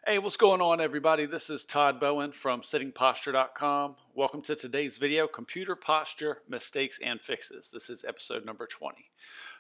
Hey, what's going on, everybody? This is Todd Bowen from sittingposture.com. Welcome to today's video, Computer Posture Mistakes and Fixes. This is episode number 20.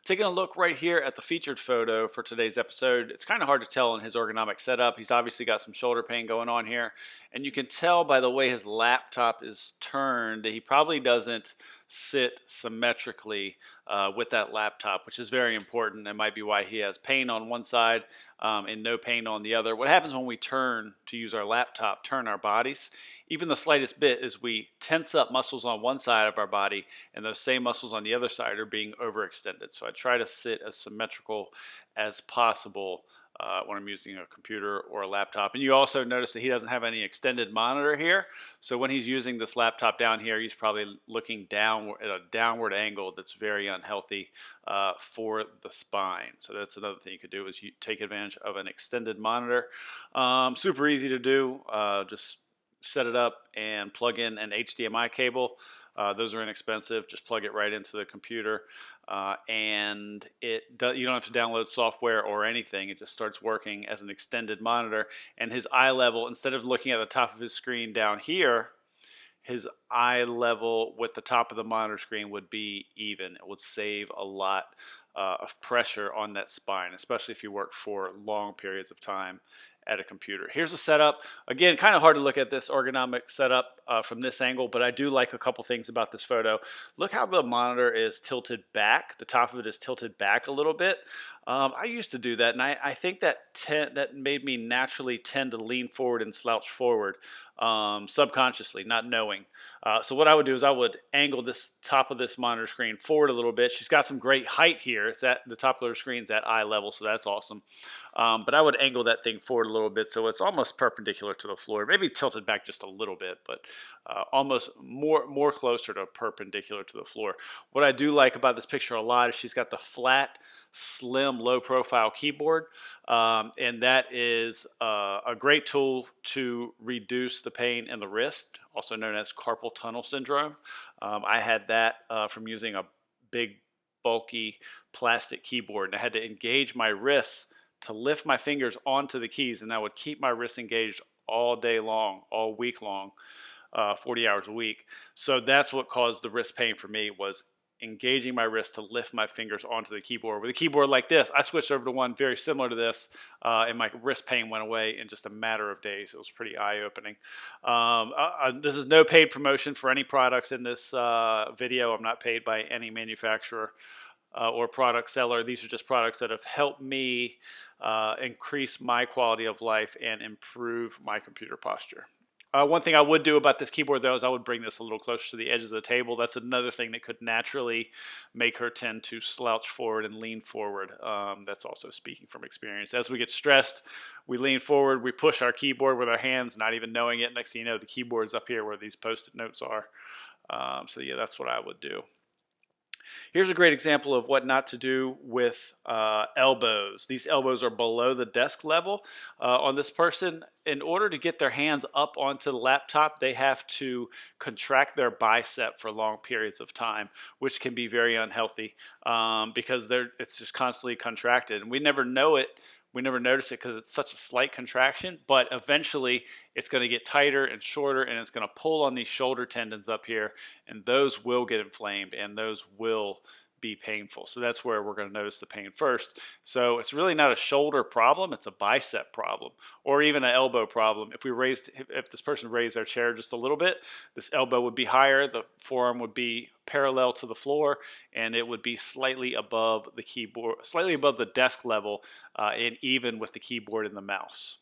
Taking a look right here at the featured photo for today's episode, it's kind of hard to tell in his ergonomic setup. He's obviously got some shoulder pain going on here, and you can tell by the way his laptop is turned that he probably doesn't sit symmetrically with that laptop, which is very important. That might be why he has pain on one side and no pain on the other. What happens when we turn to use our laptop, turn our bodies, even the slightest bit, is we tense up muscles on one side of our body, and those same muscles on the other side are being overextended. So I try to sit as symmetrical as possible when I'm using a computer or a laptop. And you also notice that he doesn't have any extended monitor here. So when he's using this laptop down here, he's probably looking down at a downward angle that's very unhealthy for the spine. So that's another thing you could do, is you take advantage of an extended monitor. Super easy to do. Just set it up and plug in an HDMI cable. Those are inexpensive. Just plug it right into the computer, and you don't have to download software or anything. It just starts working as an extended monitor. And his eye level, instead of looking at the top of his screen down here, his eye level with the top of the monitor screen would be even. It would save a lot of pressure on that spine, especially if you work for long periods of time at a computer. Here's the setup. Again, kind of hard to look at this ergonomic setup from this angle, but I do like a couple things about this photo. Look how the monitor is tilted back. The top of it is tilted back a little bit. I used to do that, and I think that made me naturally tend to lean forward and slouch forward subconsciously, not knowing. So what I would do is I would angle this top of this monitor screen forward a little bit. She's got some great height here. It's at the top of her screen's at eye level, so that's awesome. But I would angle that thing forward a little bit so it's almost perpendicular to the floor. Maybe tilted back just a little bit, but almost more closer to perpendicular to the floor. What I do like about this picture a lot is she's got the flat, slim, low-profile keyboard, and that is a great tool to reduce the pain in the wrist, also known as carpal tunnel syndrome. I had that from using a big, bulky plastic keyboard, and I had to engage my wrists to lift my fingers onto the keys, and that would keep my wrists engaged all day long, all week long, 40 hours a week. So that's what caused the wrist pain for me, was engaging my wrist to lift my fingers onto the keyboard. With a keyboard like this, I switched over to one very similar to this, and my wrist pain went away in just a matter of days. It was pretty eye-opening. This is no paid promotion for any products in this video. I'm not paid by any manufacturer or product seller. These are just products that have helped me increase my quality of life and improve my computer posture. One thing I would do about this keyboard, though, is I would bring this a little closer to the edge of the table. That's another thing that could naturally make her tend to slouch forward and lean forward. That's also speaking from experience. As we get stressed, we lean forward, we push our keyboard with our hands, not even knowing it. Next thing you know, the keyboard's up here where these Post-it notes are. So yeah, that's what I would do. Here's a great example of what not to do with elbows. These elbows are below the desk level on this person. In order to get their hands up onto the laptop, they have to contract their bicep for long periods of time, which can be very unhealthy because it's just constantly contracted. And we never know it. We never notice it because it's such a slight contraction, but eventually it's going to get tighter and shorter, and it's going to pull on these shoulder tendons up here, and those will get inflamed, and those will be painful. So that's where we're going to notice the pain first. So it's really not a shoulder problem, it's a bicep problem, or even an elbow problem. If this person raised their chair just a little bit, this elbow would be higher, the forearm would be parallel to the floor, and it would be slightly above the keyboard, slightly above the desk level, and even with the keyboard and the mouse.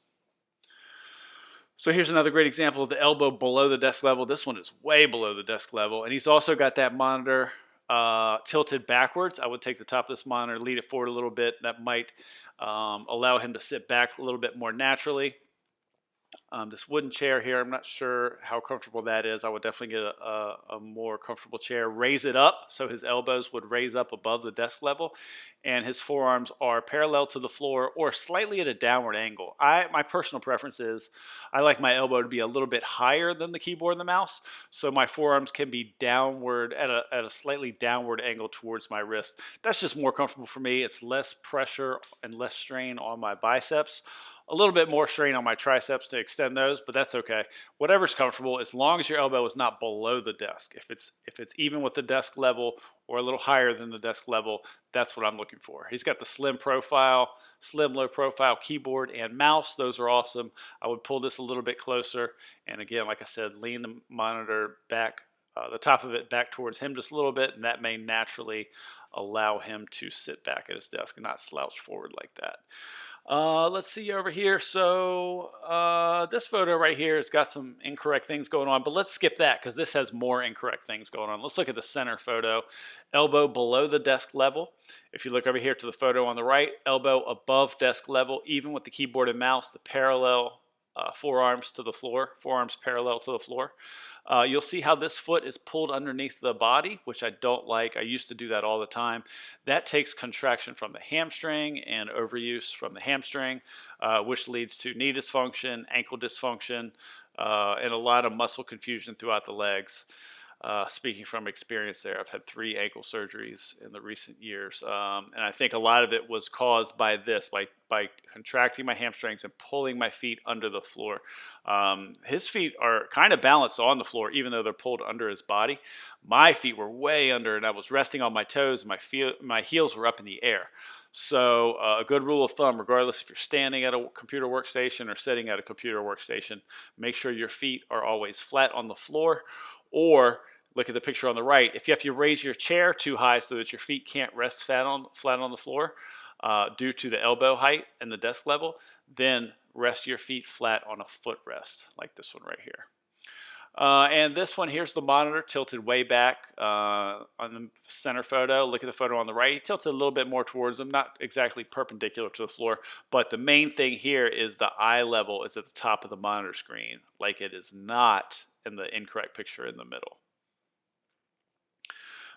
So here's another great example of the elbow below the desk level. This one is way below the desk level, and he's also got that monitor tilted backwards. I would take the top of this monitor, lead it forward a little bit. That might allow him to sit back a little bit more naturally. This wooden chair here, I'm not sure how comfortable that is. I would definitely get a more comfortable chair. Raise it up so his elbows would raise up above the desk level, and his forearms are parallel to the floor or slightly at a downward angle. My personal preference is I like my elbow to be a little bit higher than the keyboard and the mouse, so my forearms can be downward at a slightly downward angle towards my wrist. That's just more comfortable for me. It's less pressure and less strain on my biceps. a little bit more strain on my triceps to extend those, but that's okay. Whatever's comfortable, as long as your elbow is not below the desk. If it's even with the desk level or a little higher than the desk level, that's what I'm looking for. He's got the slim low profile keyboard and mouse. Those are awesome. I would pull this a little bit closer, and again, like I said, lean the monitor back, the top of it back towards him just a little bit, and that may naturally allow him to sit back at his desk and not slouch forward like that. Let's see over here. So this photo right here has got some incorrect things going on, but let's skip that because this has more incorrect things going on. Let's look at the center photo. Elbow below the desk level. If you look over here to the photo on the right, elbow above desk level, even with the keyboard and mouse, the parallel forearms to the floor, forearms parallel to the floor. You'll see how this foot is pulled underneath the body, which I don't like. I used to do that all the time. That takes contraction from the hamstring and overuse from the hamstring, which leads to knee dysfunction, ankle dysfunction, and a lot of muscle confusion throughout the legs. Speaking from experience there, I've had 3 ankle surgeries in the recent years. And I think a lot of it was caused by this, by contracting my hamstrings and pulling my feet under the floor. His feet are kind of balanced on the floor, even though they're pulled under his body. My feet were way under, and I was resting on my toes, and my heels were up in the air. So a good rule of thumb, regardless if you're standing at a computer workstation or sitting at a computer workstation, make sure your feet are always flat on the floor. Or look at the picture on the right. If you have to raise your chair too high so that your feet can't rest flat on the floor due to the elbow height and the desk level, then rest your feet flat on a footrest, like this one right here. And this one, here's the monitor tilted way back on the center photo. Look at the photo on the right. He tilted a little bit more towards him, not exactly perpendicular to the floor, but the main thing here is the eye level is at the top of the monitor screen, like it is not in the incorrect picture in the middle.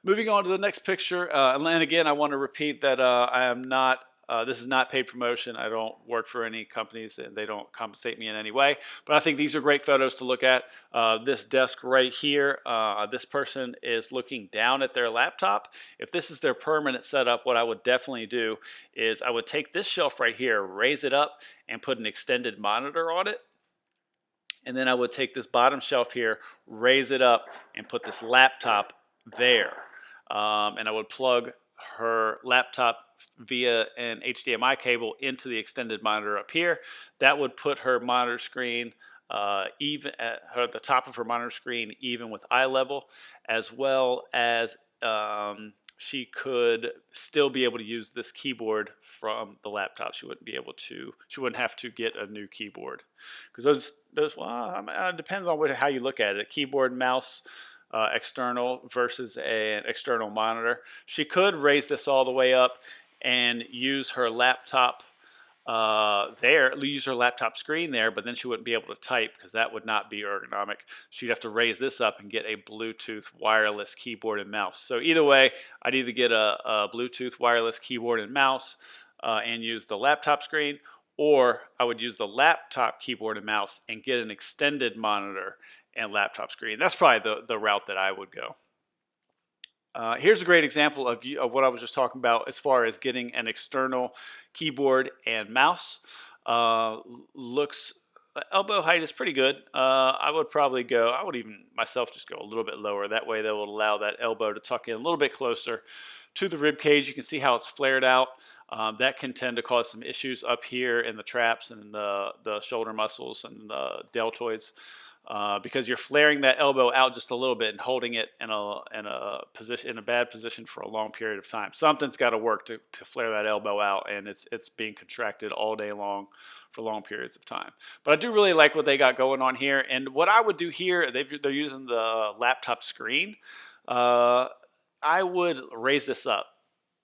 Moving on to the next picture, and again, I want to repeat that I am not, this is not paid promotion. I don't work for any companies and they don't compensate me in any way, but I think these are great photos to look at. This desk right here, this person is looking down at their laptop. If this is their permanent setup, what I would definitely do is I would take this shelf right here, raise it up, and put an extended monitor on it. And then I would take this bottom shelf here, raise it up, and put this laptop there. And I would plug her laptop via an HDMI cable into the extended monitor up here. That would put her monitor screen even at the top of her monitor screen, even with eye level, as well as she could still be able to use this keyboard from the laptop. She wouldn't have to get a new keyboard, because it depends on how you look at it. A keyboard, mouse, external versus an external monitor. She could raise this all the way up and use her laptop use her laptop screen there, but then she wouldn't be able to type because that would not be ergonomic. She'd have to raise this up and get a Bluetooth wireless keyboard and mouse. So either way, I'd either get a Bluetooth wireless keyboard and mouse and use the laptop screen, or I would use the laptop keyboard and mouse and get an extended monitor and laptop screen. That's probably the route that I would go. Here's a great example of what I was just talking about as far as getting an external keyboard and mouse. Elbow height is pretty good. I would even myself just go a little bit lower. That way that will allow that elbow to tuck in a little bit closer to the rib cage. You can see how it's flared out. That can tend to cause some issues up here in the traps and the shoulder muscles and the deltoids. Because you're flaring that elbow out just a little bit and holding it in a bad position for a long period of time. Something's got to work to flare that elbow out, and it's being contracted all day long for long periods of time. But I do really like what they got going on here. And what I would do here, they're using the laptop screen. I would raise this up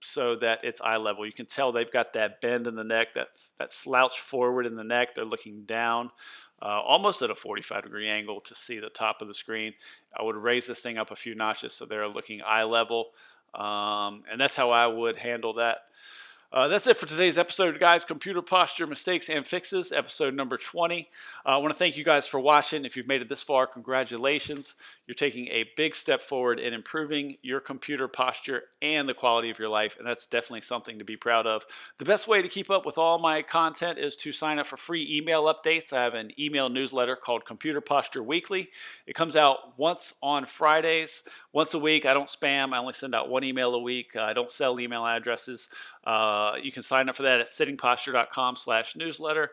so that it's eye level. You can tell they've got that bend in the neck, that slouch forward in the neck. They're looking down. Almost at a 45-degree angle to see the top of the screen. I would raise this thing up a few notches so they're looking eye level, and that's how I would handle that. That's it for today's episode, guys. Computer posture mistakes and fixes, episode number 20. I want to thank you guys for watching. If you've made it this far, congratulations. You're taking a big step forward in improving your computer posture and the quality of your life, and that's definitely something to be proud of. The best way to keep up with all my content is to sign up for free email updates. I have an email newsletter called Computer Posture Weekly. It comes out once on Fridays, once a week. I don't spam. I only send out one email a week. I don't sell email addresses. You can sign up for that at sittingposture.com/newsletter.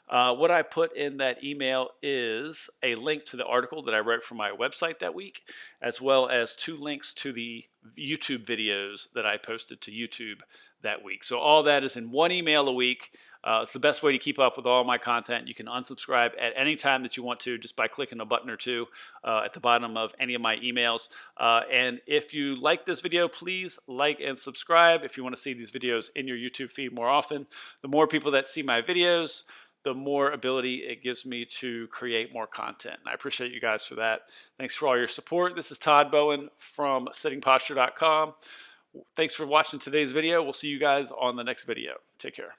What I put in that email is a link to the article that I wrote for my website that week, as well as 2 links to the YouTube videos that I posted to YouTube that week. So all that is in one email a week. It's the best way to keep up with all my content. You can unsubscribe at any time that you want to just by clicking a button or two at the bottom of any of my emails. And if you like this video, please like and subscribe if you want to see these videos in your YouTube feed more often. The more people that see my videos, the more ability it gives me to create more content. And I appreciate you guys for that. Thanks for all your support. This is Todd Bowen from sittingposture.com. Thanks for watching today's video. We'll see you guys on the next video. Take care.